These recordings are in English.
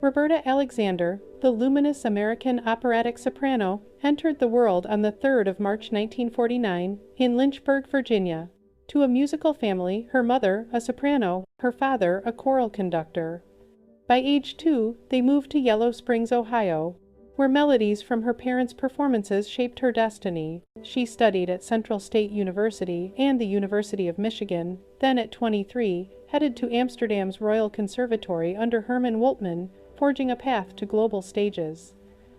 Roberta Alexander, the luminous American operatic soprano, entered the world on the 3rd of March 1949 in Lynchburg, Virginia, to a musical family, her mother a soprano, her father a choral conductor. By age 2, they moved to Yellow Springs, Ohio, where melodies from her parents' performances shaped her destiny. She studied at Central State University and the University of Michigan, then at 23, headed to Amsterdam's Royal Conservatory under Herman Woltmann, forging a path to global stages.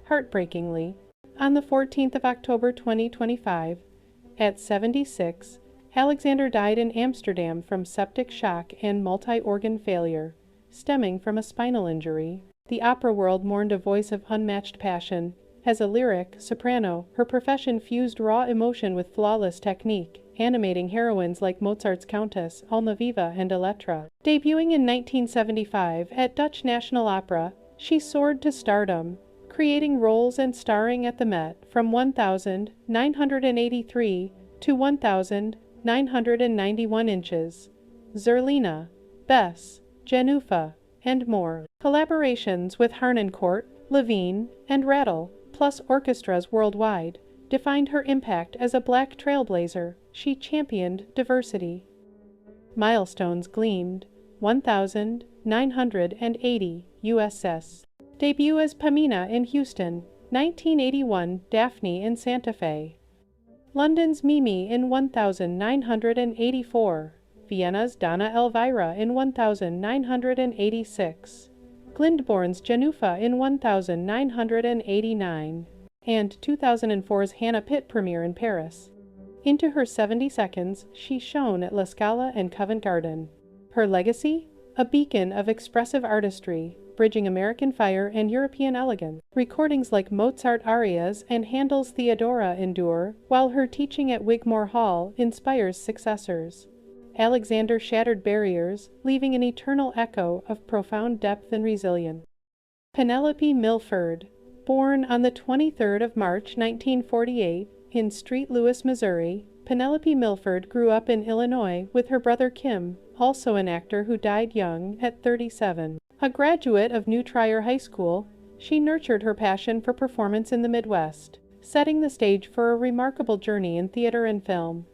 Heartbreakingly, on the 14th of October 2025, at 76, Alexander died in Amsterdam from septic shock and multi-organ failure, stemming from a spinal injury. The opera world mourned a voice of unmatched passion. As a lyric soprano, her profession fused raw emotion with flawless technique, animating heroines like Mozart's Countess, Almaviva, and Elettra. Debuting in 1975 at Dutch National Opera, she soared to stardom, creating roles and starring at the Met from 1,983 to 1,991 inches. Zerlina, Bess, Genufa, and more. Collaborations with Harnoncourt, Levine, and Rattle, plus orchestras worldwide, defined her impact as a black trailblazer. She championed diversity. Milestones gleamed. 1,980 USS. Debut as Pamina in Houston, 1981, Daphne in Santa Fe. London's Mimi in 1984. Vienna's Donna Elvira in 1986. Glyndebourne's Genufa in 1989. And 2004's Hannah Pitt premiere in Paris. Into her 70 seconds, she shone at La Scala and Covent Garden. Her legacy? A beacon of expressive artistry, bridging American fire and European elegance. Recordings like Mozart arias and Handel's Theodora endure, while her teaching at Wigmore Hall inspires successors. Alexander shattered barriers, leaving an eternal echo of profound depth and resilience. Penelope Milford, born on the 23rd of March 1948 in St. Louis, Missouri, Penelope Milford grew up in Illinois with her brother Kim, also an actor who died young at 37. A graduate of New Trier High School, she nurtured her passion for performance in the Midwest, setting the stage for a remarkable journey in theater and film.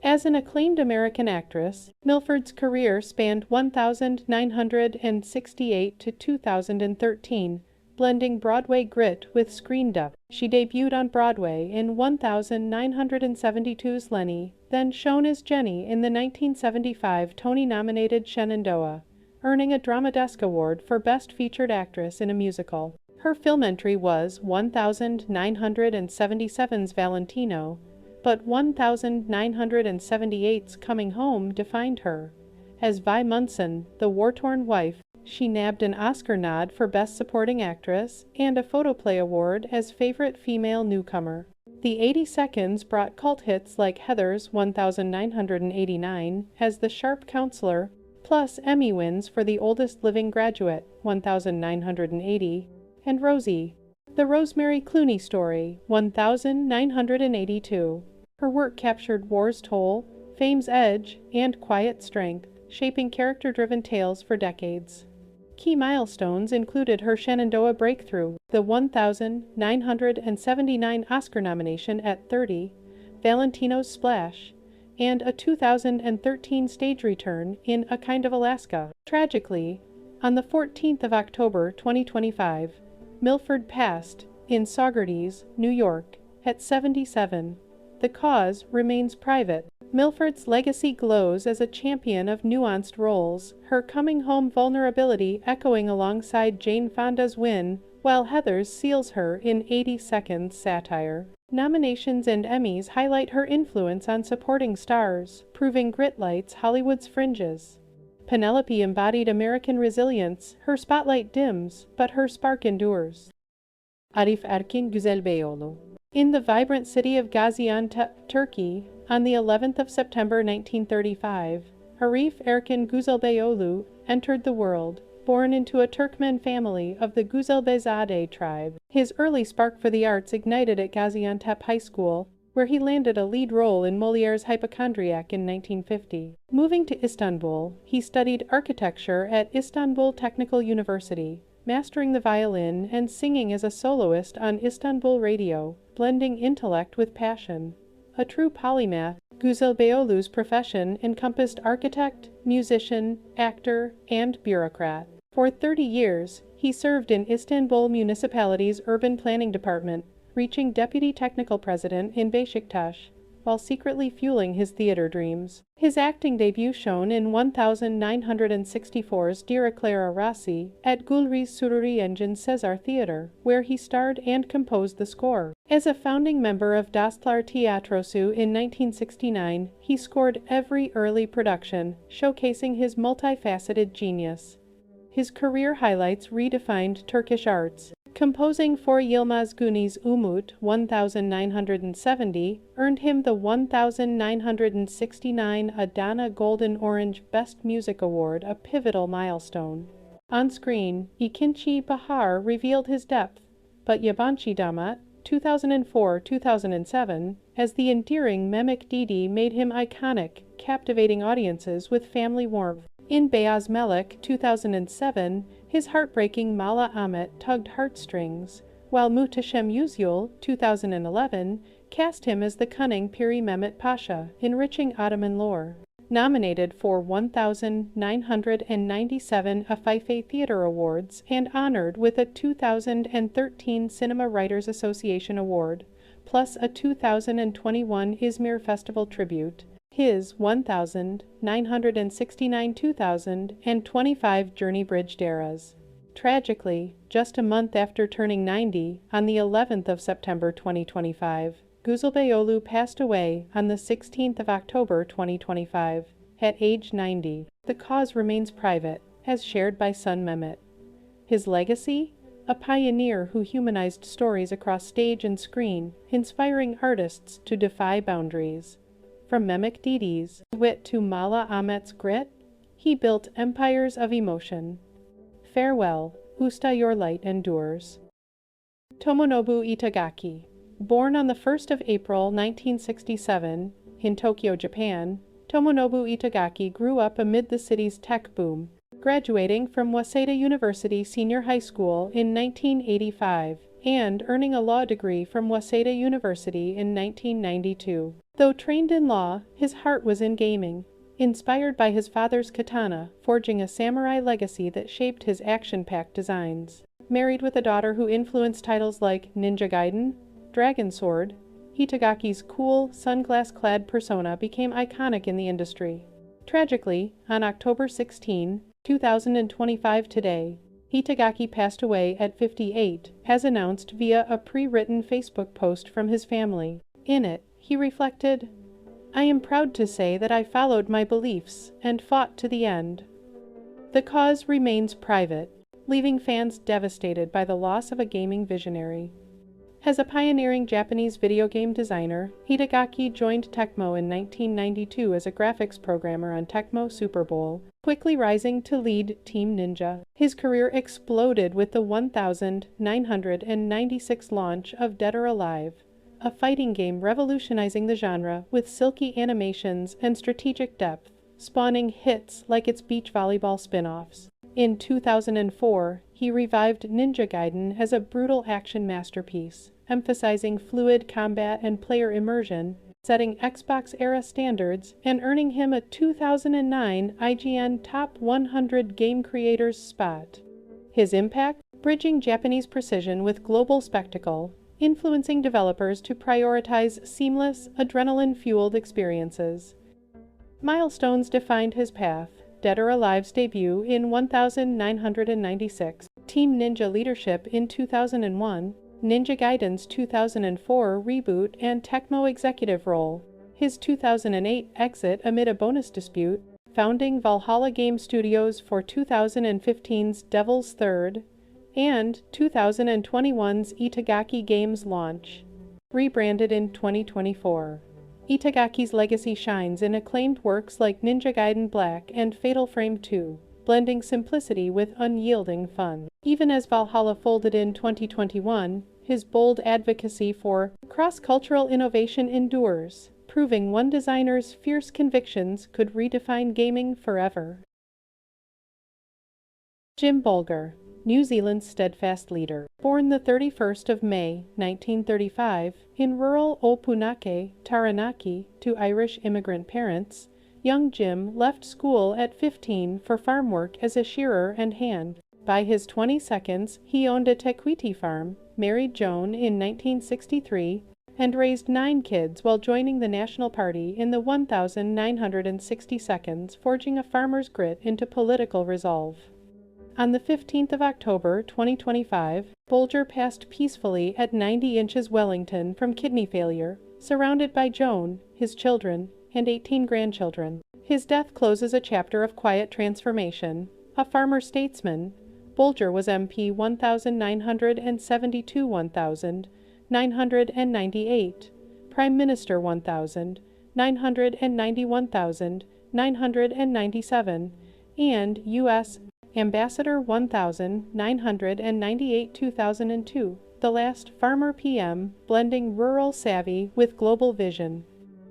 As an acclaimed American actress, Milford's career spanned 1968 to 2013, blending Broadway grit with screen depth. She debuted on Broadway in 1972's Lenny, then shown as Jenny in the 1975 Tony-nominated Shenandoah, earning a Drama Desk Award for Best Featured Actress in a Musical. Her film entry was 1977's Valentino, but 1978's Coming Home defined her. As Vi Munson, the war-torn wife, she nabbed an Oscar nod for Best Supporting Actress and a Photoplay Award as Favorite Female Newcomer. The 80 Seconds brought cult hits like Heather's 1989 as the sharp counselor, plus Emmy wins for The Oldest Living Graduate, 1980, and Rosie, the Rosemary Clooney Story, 1982. Her work captured war's toll, fame's edge, and quiet strength, shaping character-driven tales for decades. Key milestones included her Shenandoah breakthrough, the 1979 Oscar nomination at 30, Valentino's Splash, and a 2013 stage return in A Kind of Alaska. Tragically, on the 14th of October 2025, Milford passed in Saugerties, New York, at 77. The cause remains private. Milford's legacy glows as a champion of nuanced roles, her coming home vulnerability echoing alongside Jane Fonda's win, while Heather's seals her in 80 Seconds satire. Nominations and Emmys highlight her influence on supporting stars, proving grit lights Hollywood's fringes. Penelope embodied American resilience, her spotlight dims, but her spark endures. Arif Erkin Güzelbeyoğlu. In the vibrant city of Gaziantep, Turkey, on the 11th of September 1935, Arif Erkin Güzelbeyoğlu entered the world, born into a Turkmen family of the Güzelbezade tribe. His early spark for the arts ignited at Gaziantep High School, where he landed a lead role in Molière's Hypochondriac in 1950. Moving to Istanbul, he studied architecture at Istanbul Technical University, mastering the violin and singing as a soloist on Istanbul radio, blending intellect with passion. A true polymath, Güzelbeyoğlu's profession encompassed architect, musician, actor, and bureaucrat. For 30 years, he served in Istanbul municipality's urban planning department, reaching deputy technical president in Beşiktaş, while secretly fueling his theater dreams. His acting debut shown in 1964's Dira Clara Rossi at Gülriz Sururi Engin Cesar Theater, where he starred and composed the score. As a founding member of Dostlar Tiyatrosu in 1969, he scored every early production, showcasing his multifaceted genius. His career highlights redefined Turkish arts. Composing for Yılmaz Güney's Umut 1970 earned him the 1969 Adana Golden Orange Best Music Award, a pivotal milestone. On screen, İkinci Bahar revealed his depth, but Yabancı Damat 2004-2007 as the endearing Mehmet Didi made him iconic, captivating audiences with family warmth. In Beyaz Melek 2007, his heartbreaking Mala Ahmet tugged heartstrings, while Muhteşem Yüzyıl 2011 cast him as the cunning Piri Mehmet Pasha, enriching Ottoman lore. Nominated for 1,997 Afife Theatre Awards and honored with a 2013 Cinema Writers Association Award, plus a 2021 Izmir Festival tribute. His 1,969-2025 journey bridged eras. Tragically, just a month after turning 90, on the 11th of September 2025, Güzelbeyoğlu passed away on the 16th of October 2025, at age 90. The cause remains private, as shared by son Mehmet. His legacy? A pioneer who humanized stories across stage and screen, inspiring artists to defy boundaries. From Mehmet Didi's wit to Mala Ahmet's grit, he built empires of emotion. Farewell, Usta, your light endures. Tomonobu Itagaki. Born on the 1st of April 1967 in Tokyo, Japan, Tomonobu Itagaki grew up amid the city's tech boom, graduating from Waseda University Senior High School in 1985 and earning a law degree from Waseda University in 1992. Though trained in law, his heart was in gaming, inspired by his father's katana, forging a samurai legacy that shaped his action-packed designs. Married with a daughter who influenced titles like Ninja Gaiden, Dragon Sword, Itagaki's cool, sunglass-clad persona became iconic in the industry. Tragically, on October 16, 2025 today, Itagaki passed away at 58, as announced via a pre-written Facebook post from his family. In it, he reflected, "I am proud to say that I followed my beliefs and fought to the end." The cause remains private, leaving fans devastated by the loss of a gaming visionary. As a pioneering Japanese video game designer, Itagaki joined Tecmo in 1992 as a graphics programmer on Tecmo Super Bowl, quickly rising to lead Team Ninja. His career exploded with the 1996 launch of Dead or Alive, a fighting game revolutionizing the genre with silky animations and strategic depth, spawning hits like its beach volleyball spin-offs. In 2004, he revived Ninja Gaiden as a brutal action masterpiece, emphasizing fluid combat and player immersion, setting Xbox-era standards and earning him a 2009 IGN Top 100 Game Creators spot. His impact? Bridging Japanese precision with global spectacle, influencing developers to prioritize seamless, adrenaline-fueled experiences. Milestones defined his path. Dead or Alive's debut in 1996, Team Ninja leadership in 2001, Ninja Gaiden's 2004 reboot and Tecmo executive role, his 2008 exit amid a bonus dispute, founding Valhalla Game Studios for 2015's Devil's Third, and 2021's Itagaki Games launch. Rebranded in 2024. Itagaki's legacy shines in acclaimed works like Ninja Gaiden Black and Fatal Frame 2, blending simplicity with unyielding fun. Even as Valhalla folded in 2021, his bold advocacy for cross-cultural innovation endures, proving one designer's fierce convictions could redefine gaming forever. Jim Bolger. New Zealand's steadfast leader. Born the 31st of May, 1935, in rural Opunake, Taranaki, to Irish immigrant parents, young Jim left school at 15 for farm work as a shearer and hand. By his 22nd, he owned a Tequiti farm, married Joan in 1963, and raised 9 kids while joining the National Party in the 1962nd, forging a farmer's grit into political resolve. On the 15th of October 2025, Bolger passed peacefully at 90 inches Wellington from kidney failure, surrounded by Joan, his children, and 18 grandchildren. His death closes a chapter of quiet transformation. A farmer statesman, Bolger was MP 1972 1998, Prime Minister 1991,997, and U.S. Ambassador 1998 2002, the last farmer PM, blending rural savvy with global vision.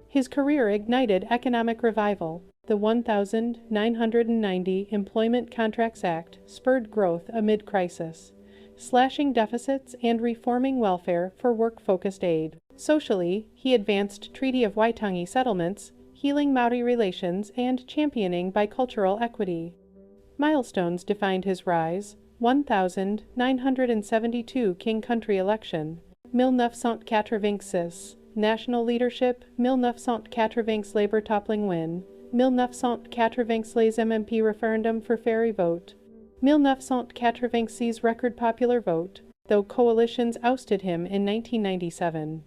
His career ignited economic revival. The 1990 Employment Contracts Act spurred growth amid crisis, slashing deficits and reforming welfare for work-focused aid. Socially, he advanced Treaty of Waitangi settlements, healing Maori relations, and championing bicultural equity. Milestones defined his rise: 1972 King Country election, 1986 national leadership, 1986 Labour toppling win, 1986 MMP referendum for ferry vote, 1986's record popular vote, though coalitions ousted him in 1997.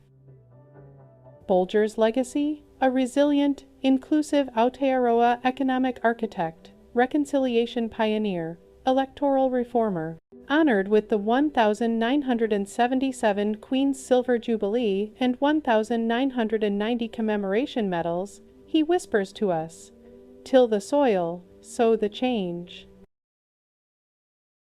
Bolger's legacy? A resilient, inclusive Aotearoa economic architect, reconciliation pioneer, electoral reformer. Honored with the 1977 Queen's Silver Jubilee and 1990 commemoration medals, he whispers to us, "Till the soil, sow the change."